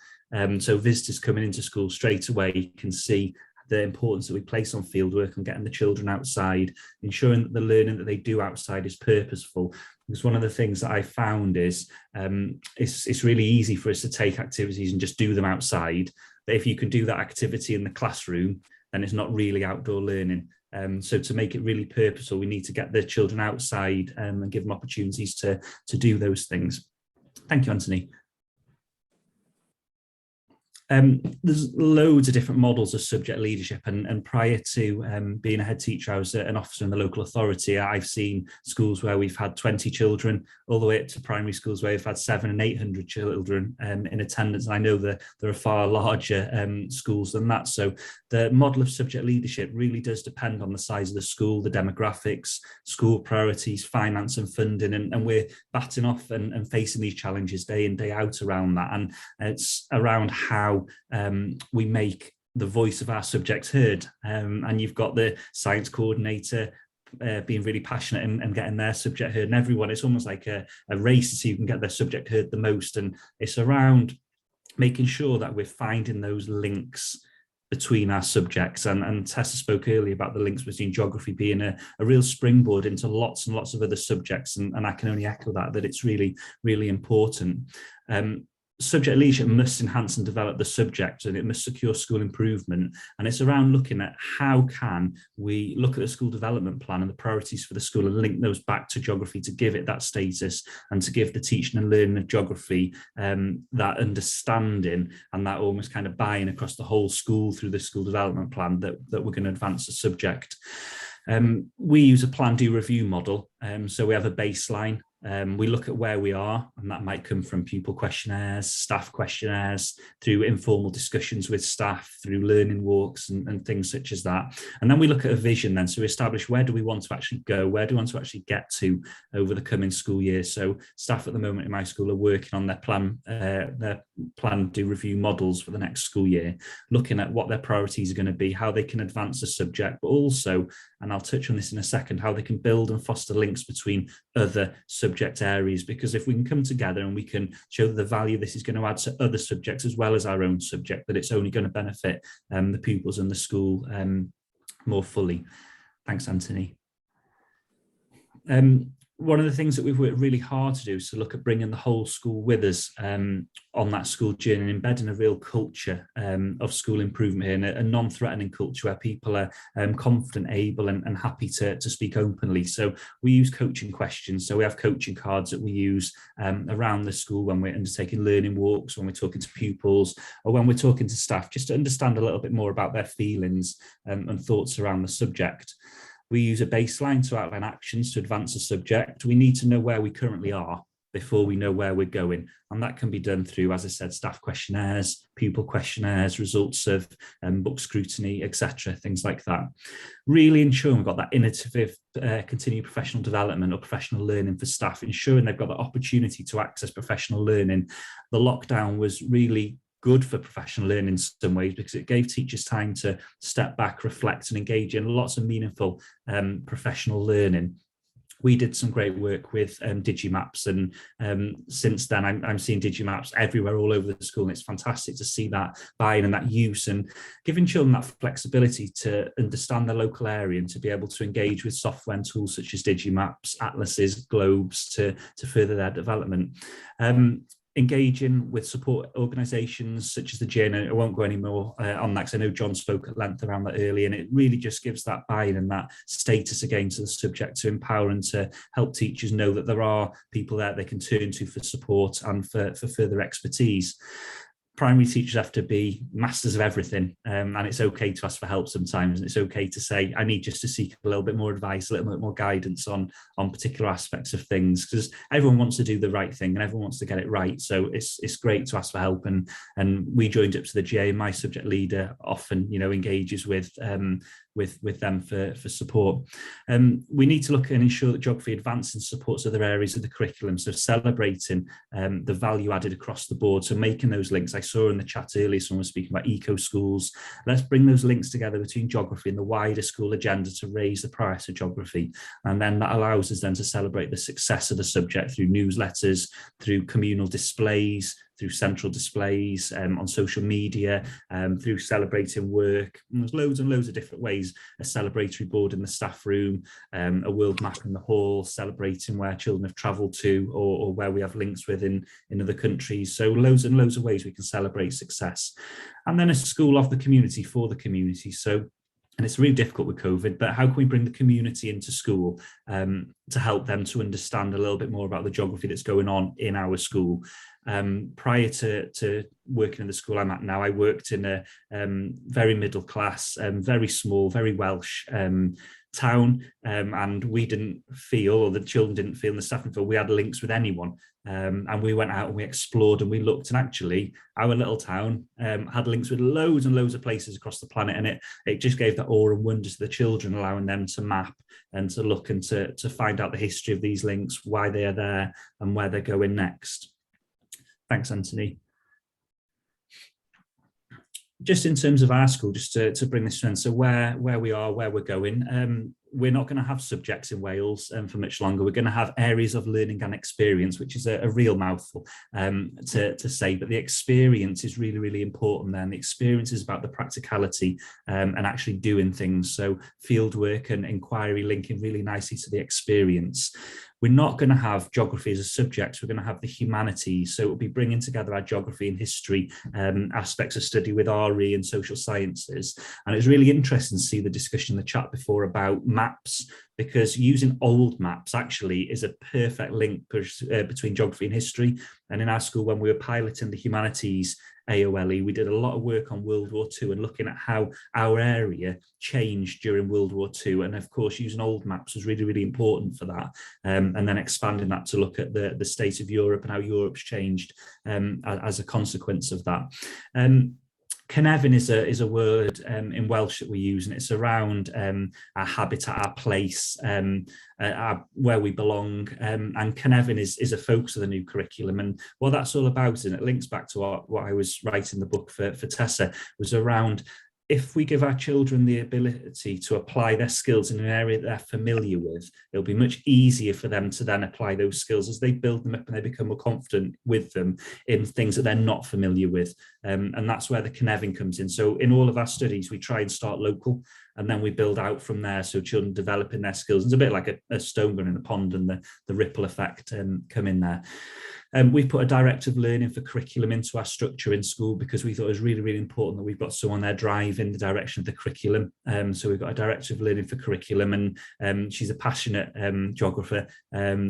So visitors coming into school straight away can see the importance that we place on fieldwork and getting the children outside, ensuring that the learning that they do outside is purposeful. Because one of the things that I found is it's really easy for us to take activities and just do them outside. But if you can do that activity in the classroom, then it's not really outdoor learning. So to make it really purposeful, we need to get the children outside and give them opportunities to do those things. Thank you, Anthony. There's loads of different models of subject leadership, and prior to being a head teacher, I was an officer in the local authority. I've seen schools where we've had 20 children, all the way up to primary schools where we've had 700 and 800 children in attendance. And I know that there are far larger schools than that. So the model of subject leadership really does depend on the size of the school, the demographics, school priorities, finance and funding, and we're batting off and facing these challenges day in, day out around that. And it's around how we make the voice of our subjects heard, and you've got the science coordinator being really passionate and getting their subject heard, and everyone, it's almost like a race to see who can get their subject heard the most. And it's around making sure that we're finding those links between our subjects, and Tessa spoke earlier about the links between geography being a real springboard into lots and lots of other subjects, and I can only echo that it's really, really important. Subject leadership must enhance and develop the subject, and it must secure school improvement. And it's around looking at how can we look at the school development plan and the priorities for the school and link those back to geography to give it that status and to give the teaching and learning of geography that understanding and that almost kind of buy-in across the whole school through the school development plan that we're going to advance the subject. We use a plan, do, review model. So we have a baseline. We look at where we are, and that might come from pupil questionnaires, staff questionnaires, through informal discussions with staff, through learning walks and things such as that. And then we look at a vision then, so we establish where do we want to actually go, where do we want to actually get to over the coming school year. So staff at the moment in my school are working on their plan, do, review models for the next school year, looking at what their priorities are going to be, how they can advance the subject, but also, and I'll touch on this in a second, how they can build and foster links between other subject areas. Because if we can come together and we can show the value this is going to add to other subjects as well as our own subject, that it's only going to benefit the pupils and the school more fully. Thanks, Anthony. one of the things that we've worked really hard to do is to look at bringing the whole school with us on that school journey and embedding a real culture of school improvement here, and a non-threatening culture where people are confident, able and happy to speak openly. So we use coaching questions. So we have coaching cards that we use around the school when we're undertaking learning walks, when we're talking to pupils, or when we're talking to staff, just to understand a little bit more about their feelings and thoughts around the subject. We use a baseline to outline actions to advance the subject. We need to know where we currently are before we know where we're going. And that can be done through, as I said, staff questionnaires, pupil questionnaires, results of book scrutiny, etc., things like that. Really ensuring we've got that innovative continued professional development or professional learning for staff, ensuring they've got the opportunity to access professional learning. The lockdown was really good for professional learning in some ways because it gave teachers time to step back, reflect and engage in lots of meaningful professional learning. We did some great work with Digimaps, and since then I'm seeing Digimaps everywhere all over the school, and it's fantastic to see that buy-in and that use, and giving children that flexibility to understand the local area and to be able to engage with software and tools such as Digimaps, atlases, globes to further their development. Engaging with support organisations such as the GA. I won't go any more on that because I know John spoke at length around that earlier, and it really just gives that buy-in and that status again to the subject to empower and to help teachers know that there are people there they can turn to for support and for further expertise. Primary teachers have to be masters of everything, and it's okay to ask for help sometimes, and it's okay to say I need just to seek a little bit more advice, a little bit more guidance on particular aspects of things, because everyone wants to do the right thing and everyone wants to get it right. So it's great to ask for help, and we joined up to the GA. My subject leader often engages with them for support. We need to look and ensure that geography advances and supports other areas of the curriculum, so celebrating the value added across the board, so making those links. I saw in the chat earlier someone was speaking about eco schools. Let's bring those links together between geography and the wider school agenda to raise the price of geography, and then that allows us then to celebrate the success of the subject through newsletters, through communal displays, through central displays, on social media, through celebrating work. And there's loads and loads of different ways. A celebratory board in the staff room, a world map in the hall, celebrating where children have travelled to or where we have links with in other countries. So loads and loads of ways we can celebrate success. And then a school of the community for the community. So, and it's really difficult with COVID, but how can we bring the community into school to help them to understand a little bit more about the geography that's going on in our school? Prior to working in the school I'm at now, I worked in a very middle class, very small, very Welsh town, and we didn't feel, or the children didn't feel, and the staff didn't feel we had links with anyone. And we went out and we explored and we looked, and actually our little town had links with loads and loads of places across the planet, and it just gave that awe and wonder to the children, allowing them to map and to look and to find out the history of these links, why they are there and where they're going next. Thanks, Anthony. Just in terms of our school, just to bring this in, so where we are, where we're going, we're not going to have subjects in Wales for much longer. We're going to have areas of learning and experience, which is a real mouthful to say, but the experience is really, really important then. The experience is about the practicality and actually doing things. So field work and inquiry linking really nicely to the experience. We're not going to have geography as a subject, we're going to have the humanities. So it will be bringing together our geography and history aspects of study with RE and social sciences. And it's really interesting to see the discussion in the chat before about maps, because using old maps actually is a perfect link between geography and history. And in our school, when we were piloting the humanities AOLE, we did a lot of work on World War II and looking at how our area changed during World War II. And of course, using old maps was really, really important for that. And then expanding that to look at the state of Europe and how Europe's changed as a consequence of that. Cynefin is a word in Welsh that we use, and it's around our habitat, our place, where we belong. And Cynefin is a focus of the new curriculum. And what that's all about, and it links back to what I was writing the book for Tessa, was around if we give our children the ability to apply their skills in an area that they're familiar with, it'll be much easier for them to then apply those skills as they build them up and they become more confident with them in things that they're not familiar with. And that's where the conniving comes in. So in all of our studies, we try and start local, and then we build out from there. So children developing their skills. It's a bit like a stone going in a pond, and the ripple effect come in there. We've put a directive learning for curriculum into our structure in school because we thought it was really, really important that we've got someone there driving the direction of the curriculum. So we've got a directive learning for curriculum, and she's a passionate geographer.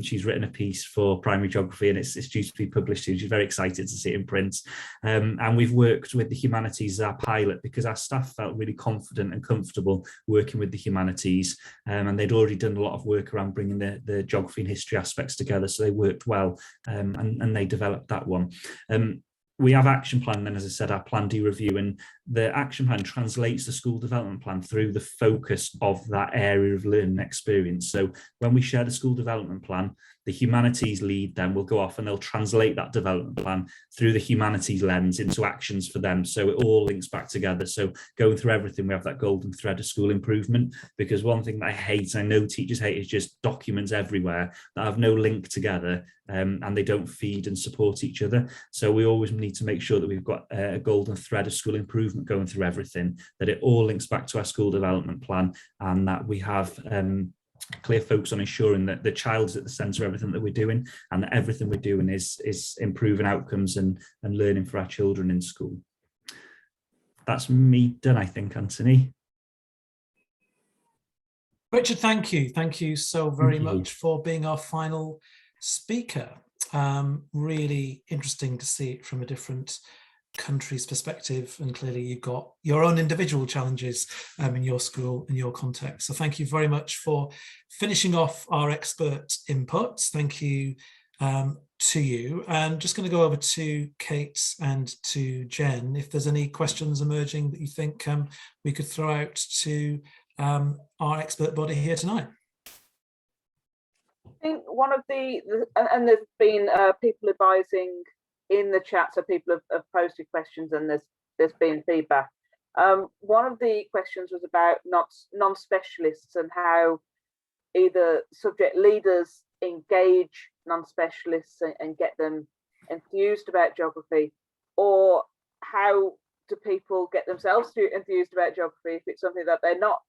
She's written a piece for primary geography, and it's due to be published soon. She's very excited to see it in print. And we've worked with the humanities as our pilot because our staff felt really confident and comfortable working with the humanities, and they'd already done a lot of work around bringing the geography and history aspects together, so they worked well, and they developed that one. We have action plan then, as I said, our plan D review, and the action plan translates the school development plan through the focus of that area of learning experience. So when we share the school development plan, the humanities lead then will go off and they'll translate that development plan through the humanities lens into actions for them. So it all links back together. So going through everything, we have that golden thread of school improvement, because one thing that I hate, I know teachers hate, is just documents everywhere that have no link together, and they don't feed and support each other. So we always need to make sure that we've got a golden thread of school improvement going through everything, that it all links back to our school development plan, and that we have clear focus on ensuring that the child is at the centre of everything that we're doing, and that everything we're doing is improving outcomes and learning for our children in school. That's me done, I think, Anthony. Richard, thank you. Thank you so very much for being our final speaker. Really interesting to see it from a different country's perspective, and clearly you've got your own individual challenges in your school, in your context. So thank you very much for finishing off our expert inputs. Thank you to you. And just going to go over to Kate and to Jen, if there's any questions emerging that you think we could throw out to our expert body here tonight. I think one of and there's been people advising in the chat, so people have posted questions and there's been feedback. One of the questions was about non-specialists and how either subject leaders engage non-specialists and get them enthused about geography, or how do people get themselves enthused about geography if it's something that they're not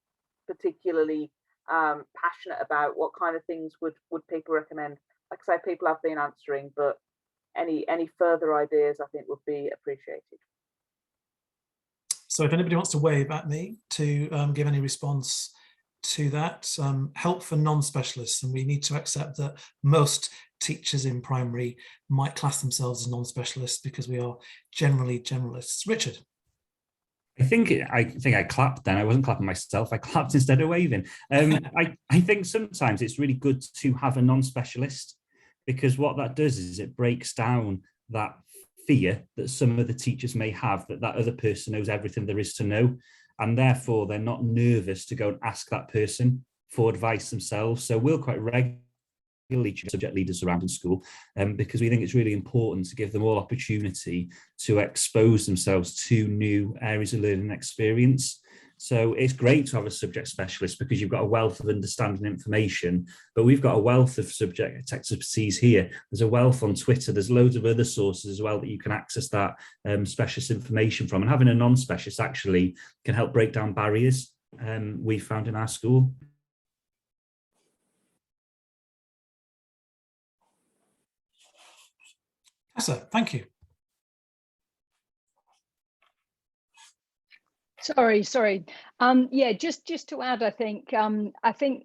particularly passionate about. What kind of things would people recommend? Like I say, people have been answering, but any further ideas I think would be appreciated. So if anybody wants to wave at me to give any response to that, help for non-specialists, and we need to accept that most teachers in primary might class themselves as non-specialists because we are generally generalists. Richard. I think I clapped then. I wasn't clapping myself. I clapped instead of waving. I think sometimes it's really good to have a non-specialist, because what that does is it breaks down that fear that some of the teachers may have that other person knows everything there is to know, and therefore they're not nervous to go and ask that person for advice themselves. So we'll quite regularly subject leaders around in school, because we think it's really important to give them all opportunity to expose themselves to new areas of learning and experience. So it's great to have a subject specialist because you've got a wealth of understanding and information, but we've got a wealth of subject expertise here. There's a wealth on Twitter. There's loads of other sources as well that you can access that specialist information from. And having a non-specialist actually can help break down barriers we found in our school. Tessa, thank you. Sorry. Yeah, just to add, I think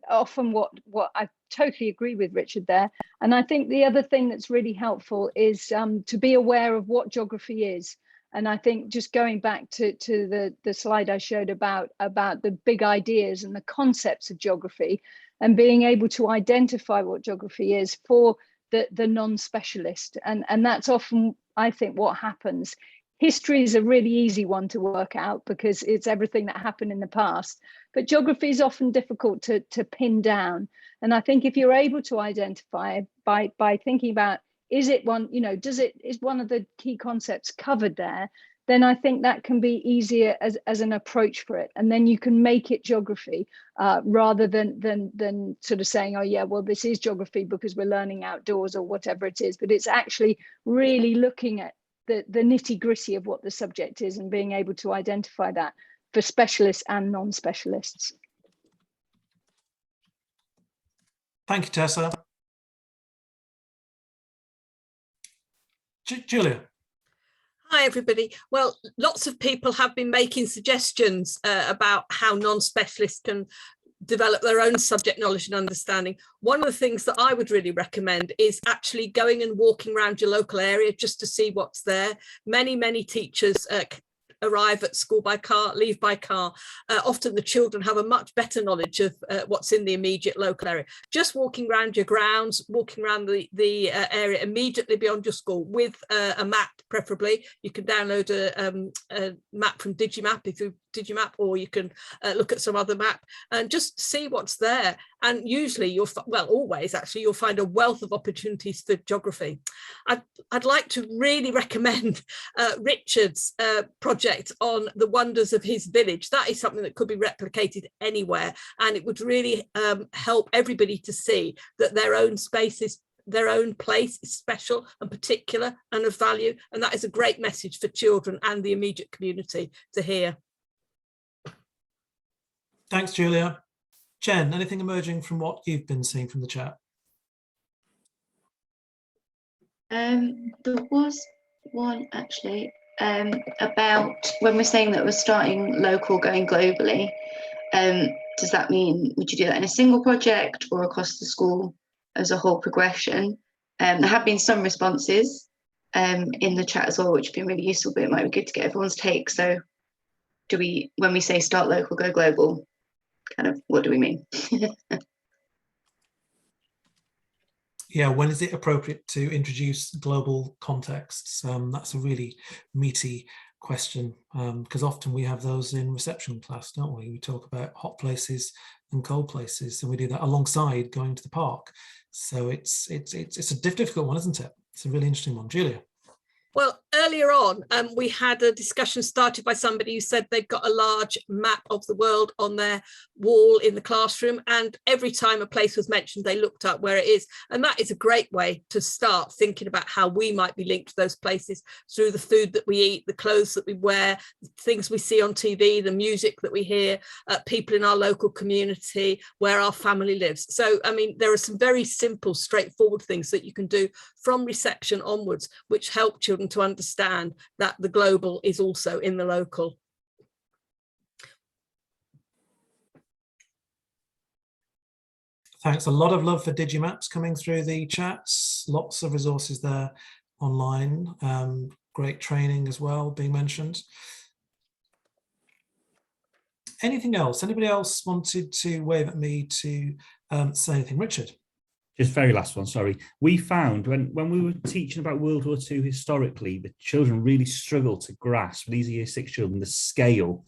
often what I totally agree with Richard there, and I think the other thing that's really helpful is to be aware of what geography is. And I think just going back to the slide I showed about the big ideas and the concepts of geography, and being able to identify what geography is for the non-specialist, and that's often, I think, what happens. History is a really easy one to work out because it's everything that happened in the past, but geography is often difficult to pin down. And I think if you're able to identify by thinking about, is it one, is one of the key concepts covered there, then I think that can be easier as an approach for it. And then you can make it geography rather than sort of saying, oh yeah, well, this is geography because we're learning outdoors or whatever it is. But it's actually really looking at the nitty gritty of what the subject is and being able to identify that for specialists and non-specialists. Thank you, Tessa. Julia. Hi, everybody. Well, lots of people have been making suggestions about how non-specialists can develop their own subject knowledge and understanding. One of the things that I would really recommend is actually going and walking around your local area just to see what's there. Many teachers arrive at school by car, leave by car. Often the children have a much better knowledge of what's in the immediate local area. Just walking around your grounds, walking around the area immediately beyond your school with a map, preferably. You can download a map from Digimap, or you can look at some other map and just see what's there. And usually always actually, you'll find a wealth of opportunities for geography. I'd like to really recommend Richard's project on the wonders of his village. That is something that could be replicated anywhere, and it would really help everybody to see that their own spaces, their own place is special and particular and of value. And that is a great message for children and the immediate community to hear. Thanks, Julia. Jen, anything emerging from what you've been seeing from the chat? There was one actually about when we're saying that we're starting local, going globally. Does that mean, would you do that in a single project or across the school as a whole progression? There have been some responses in the chat as well, which have been really useful, but it might be good to get everyone's take. So when we say start local, go global, kind of what do we mean? Yeah, when is it appropriate to introduce global contexts? That's a really meaty question, because often we have those in reception class, don't we? We talk about hot places and cold places, and we do that alongside going to the park. So it's a difficult one, isn't it? It's a really interesting one. Julia. Well, earlier on, we had a discussion started by somebody who said they've got a large map of the world on their wall in the classroom, and every time a place was mentioned, they looked up where it is. And that is a great way to start thinking about how we might be linked to those places through the food that we eat, the clothes that we wear, the things we see on TV, the music that we hear, people in our local community, where our family lives. So, I mean, there are some very simple, straightforward things that you can do from reception onwards, which help children to understand that the global is also in the local. Thanks. A lot of love for Digimaps coming through the chats. Lots of resources there online. Great training as well being mentioned. Anything else? Anybody else wanted to wave at me to say anything? Richard. Just very last one, sorry. We found when we were teaching about World War II historically, the children really struggled to grasp, these are Year 6 children, the scale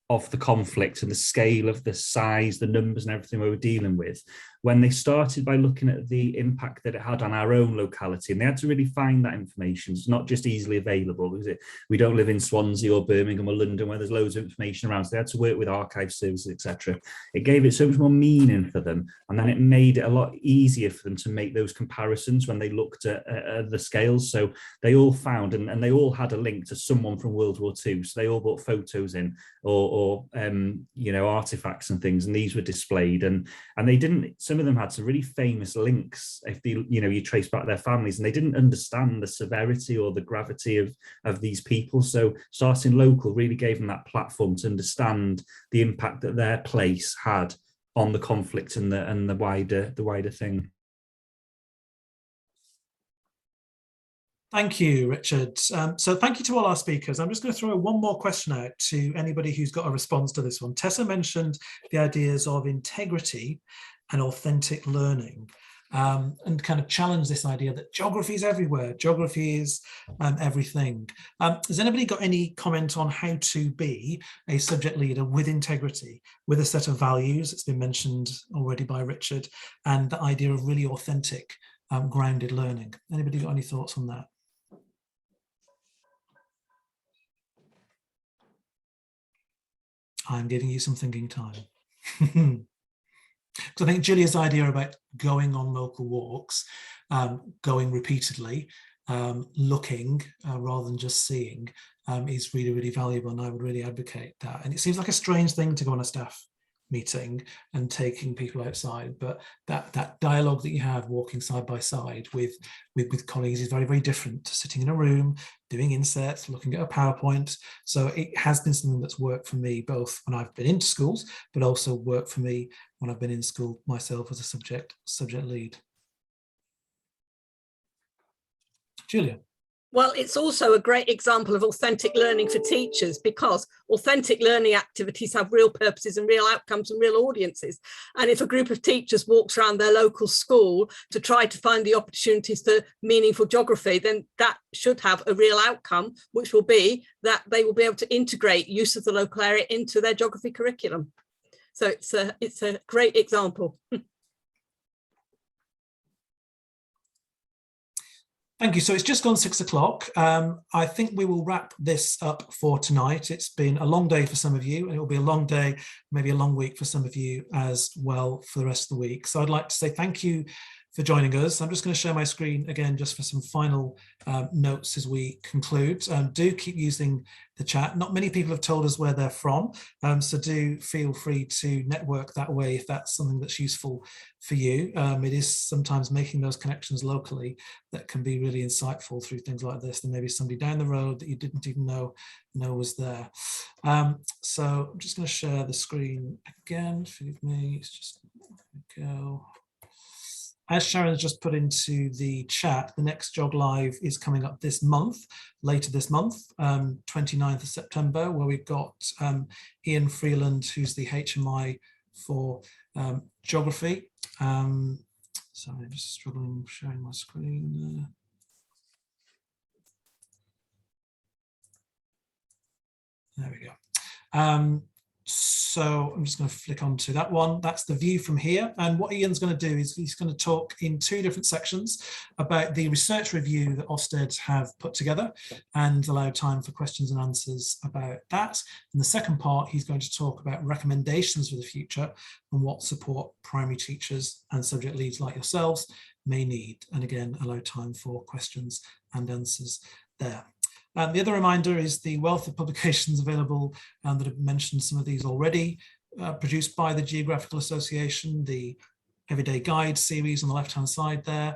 of the conflict and the scale of the size, the numbers and everything we were dealing with, when they started by looking at the impact that it had on our own locality. And they had to really find that information. It's not just easily available, because we don't live in Swansea or Birmingham or London where there's loads of information around. So they had to work with archive services, etc. It gave it so much more meaning for them. And then it made it a lot easier for them to make those comparisons when they looked at the scales. So they all found, and they all had a link to someone from World War II. So they all brought photos in or you know, artifacts and things, and these were displayed. And they didn't, some of them had some really famous links if you trace back their families, and they didn't understand the severity or the gravity of these people. So starting local really gave them that platform to understand the impact that their place had on the conflict and the wider thing. Thank you, Richard. So thank you to all our speakers. I'm just going to throw one more question out to anybody who's got a response to this one. Tessa mentioned the ideas of integrity and authentic learning, and kind of challenge this idea that geography is everywhere. Geography is everything. Has anybody got any comment on how to be a subject leader with integrity, with a set of values that's been mentioned already by Richard, and the idea of really authentic, grounded learning? Anybody got any thoughts on that? I'm giving you some thinking time. Because I think Julia's idea about going on local walks, going repeatedly, looking rather than just seeing, is really, really valuable, and I would really advocate that. And it seems like a strange thing to go on a staff meeting and taking people outside, but that dialogue that you have walking side by side with colleagues is very, very different to sitting in a room doing insets, looking at a PowerPoint. So it has been something that's worked for me both when I've been into schools, but also worked for me when I've been in school myself as a subject lead. Julia. Well, it's also a great example of authentic learning for teachers, because authentic learning activities have real purposes and real outcomes and real audiences. And if a group of teachers walks around their local school to try to find the opportunities for meaningful geography, then that should have a real outcome, which will be that they will be able to integrate use of the local area into their geography curriculum. So it's a great example. Thank you. So it's just gone 6 o'clock. I think we will wrap this up for tonight. It's been a long day for some of you, and it will be a long day, maybe a long week for some of you as well for the rest of the week. So I'd like to say thank you for joining us. I'm just going to share my screen again just for some final notes as we conclude. Do keep using the chat. Not many people have told us where they're from, so do feel free to network that way if that's something that's useful for you. It is sometimes making those connections locally that can be really insightful through things like this. There may be somebody down the road that you didn't even know was there. So I'm just going to share the screen again. Forgive me. It's just, there we go. As Sharon's just put into the chat, the next GeogLive is coming up this month, later this month, 29th of September, where we've got Ian Freeland, who's the HMI for geography. Sorry, I'm just struggling sharing my screen. There we go. So I'm just going to flick on to that one. That's the view from here. And what Ian's going to do is he's going to talk in 2 different sections about the research review that Ofsted have put together and allow time for questions and answers about that. In the second part, he's going to talk about recommendations for the future and what support primary teachers and subject leads like yourselves may need. And again, allow time for questions and answers there. The other reminder is the wealth of publications available that have mentioned some of these already, produced by the Geographical Association, the Everyday Guide series on the left-hand side there,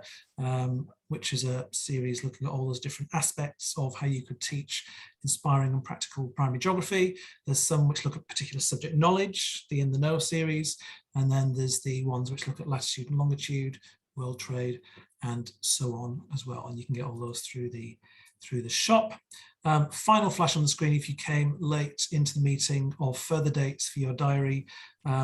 which is a series looking at all those different aspects of how you could teach inspiring and practical primary geography. There's some which look at particular subject knowledge, the In the Know series, and then there's the ones which look at latitude and longitude, world trade, and so on as well. And you can get all those through the shop. Final flash on the screen if you came late into the meeting of further dates for your diary.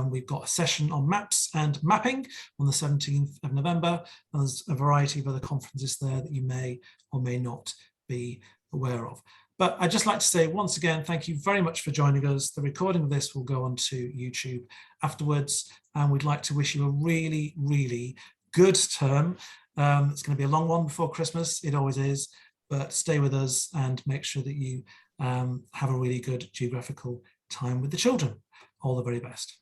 We've got a session on maps and mapping on the 17th of November. And there's a variety of other conferences there that you may or may not be aware of. But I'd just like to say once again, thank you very much for joining us. The recording of this will go onto YouTube afterwards. And we'd like to wish you a really, really good term. It's going to be a long one before Christmas. It always is. But stay with us and make sure that you have a really good geographical time with the children. All the very best.